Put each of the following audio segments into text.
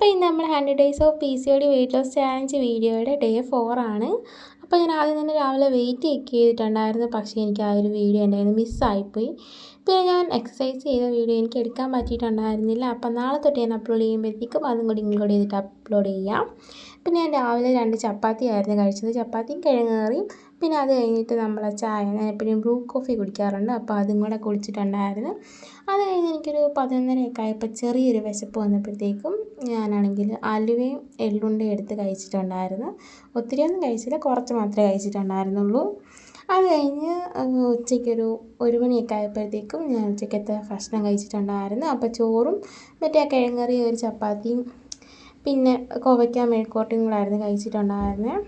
അപ്പോൾ ഇന്ന് നമ്മൾ 100 days of PCOD weight loss challenge വീഡിയോയുടെ ഡേ 4 ആണ്. അപ്പോൾ ഞാൻ ആദ്യം തന്നെ രാവിലെ വെയിറ്റ് ചെക്ക് ചെയ്തിട്ടുണ്ടായിരുന്നു, പക്ഷേ എനിക്ക് ആ ഒരു വീഡിയോ എൻ്റെ കയ്യിൽ നിന്ന് മിസ്സായിപ്പോയി. പിന്നെ ഞാൻ എക്സസൈസ് ചെയ്ത വീഡിയോ എനിക്ക് എടുക്കാൻ പറ്റിയിട്ടുണ്ടായിരുന്നില്ല. അപ്പോൾ നാളെ തൊട്ട് ഞാൻ അപ്ലോഡ് ചെയ്യുമ്പോഴത്തേക്കും അതും കൂടി ഇൻക്ലൂഡ് ചെയ്തിട്ട് അപ്ലോഡ് ചെയ്യാം. പിന്നെ ഞാൻ രാവിലെ 2 ചപ്പാത്തി ആയിരുന്നു കഴിച്ചത്, ചപ്പാത്തിയും കിഴങ്ങ് കറിയും. പിന്നെ അത് കഴിഞ്ഞിട്ട് നമ്മളെ ചായ, ഞാൻ എപ്പോഴും ബ്രൂ കോഫി കുടിക്കാറുണ്ട്, അപ്പോൾ അതും കൂടെ കുടിച്ചിട്ടുണ്ടായിരുന്നു. അത് കഴിഞ്ഞ് എനിക്കൊരു 11:30 ആയപ്പോൾ ചെറിയൊരു വിശപ്പ് വന്നപ്പോഴത്തേക്കും ഞാനാണെങ്കിൽ അലുവയും എള്ളുണ്ടയും എടുത്ത് കഴിച്ചിട്ടുണ്ടായിരുന്നു. ഒത്തിരിയൊന്നും കഴിച്ചില്ല, കുറച്ച് മാത്രമേ കഴിച്ചിട്ടുണ്ടായിരുന്നുള്ളൂ. അത് കഴിഞ്ഞ് ഉച്ചയ്ക്കൊരു 1 മണിയൊക്കെ ആയപ്പോഴത്തേക്കും ഞാൻ ഉച്ചയ്ക്കത്തെ ഭക്ഷണം കഴിച്ചിട്ടുണ്ടായിരുന്നു. അപ്പോൾ ചോറും മറ്റേ കിഴങ്ങ് കറിയും ഒരു ചപ്പാത്തിയും പിന്നെ കോവയ്ക്ക മെഴുക്കുവരട്ടിയും കൂടായിരുന്നു കഴിച്ചിട്ടുണ്ടായിരുന്നത്.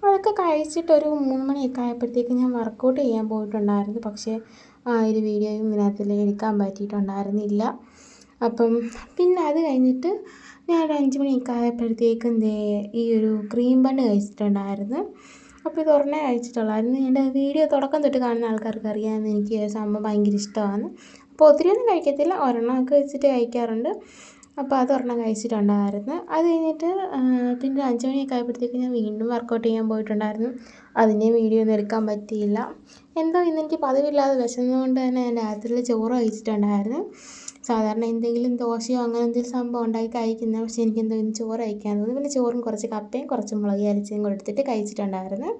അതൊക്കെ കഴിച്ചിട്ടൊരു 3 മണിയൊക്കെ ആയപ്പോഴത്തേക്കും ഞാൻ വർക്കൗട്ട് ചെയ്യാൻ പോയിട്ടുണ്ടായിരുന്നു, പക്ഷേ ആ ഒരു വീഡിയോയും ഇതിനകത്തിൽ എടുക്കാൻ പറ്റിയിട്ടുണ്ടായിരുന്നില്ല. അപ്പം പിന്നെ അത് കഴിഞ്ഞിട്ട് ഞാൻ ഒരു 5 മണിയൊക്കെ ആയപ്പോഴത്തേക്കും ഈ ഒരു ക്രീം ബണ്ണ് കഴിച്ചിട്ടുണ്ടായിരുന്നു. അപ്പോൾ ഇത് ഒരെണ്ണേ കഴിച്ചിട്ടുള്ളായിരുന്നു. എൻ്റെ വീഡിയോ തുടക്കം തൊട്ട് കാണുന്ന ആൾക്കാർക്ക് അറിയാമെന്ന്, എനിക്ക് സംഭവം ഭയങ്കര ഇഷ്ടമാണ്. അപ്പോൾ ഒത്തിരിയൊന്നും കഴിക്കത്തില്ല, ഒരെണ്ണമൊക്കെ വെച്ചിട്ട് കഴിക്കാറുണ്ട്. അപ്പോൾ അതൊരെണ്ണം കഴിച്ചിട്ടുണ്ടായിരുന്നു. അത് കഴിഞ്ഞിട്ട് പിന്നെ 5 മണിയൊക്കെ ആയപ്പോഴത്തേക്കും ഞാൻ വീണ്ടും വർക്കൗട്ട് ചെയ്യാൻ പോയിട്ടുണ്ടായിരുന്നു. അതിൻ്റെ വീഡിയോ ഒന്നും എടുക്കാൻ പറ്റിയില്ല. എന്തോ ഇന്നെനിക്ക് പതിവില്ലാതെ വിശന്നതുകൊണ്ട് തന്നെ ഞാൻ രാത്രിയിൽ ചോറ് കഴിച്ചിട്ടുണ്ടായിരുന്നു. സാധാരണ എന്തെങ്കിലും ദോശയോ അങ്ങനെ എന്തെങ്കിലും സംഭവം ഉണ്ടാക്കി കഴിക്കുന്നത്, പക്ഷേ എനിക്കെന്തോ ഇന്ന് ചോറ് കഴിക്കാൻ തോന്നി. പിന്നെ ചോറും കുറച്ച് കപ്പയും കുറച്ച് മുളക് അരച്ചതും കൂടെ എടുത്തിട്ട് കഴിച്ചിട്ടുണ്ടായിരുന്നു.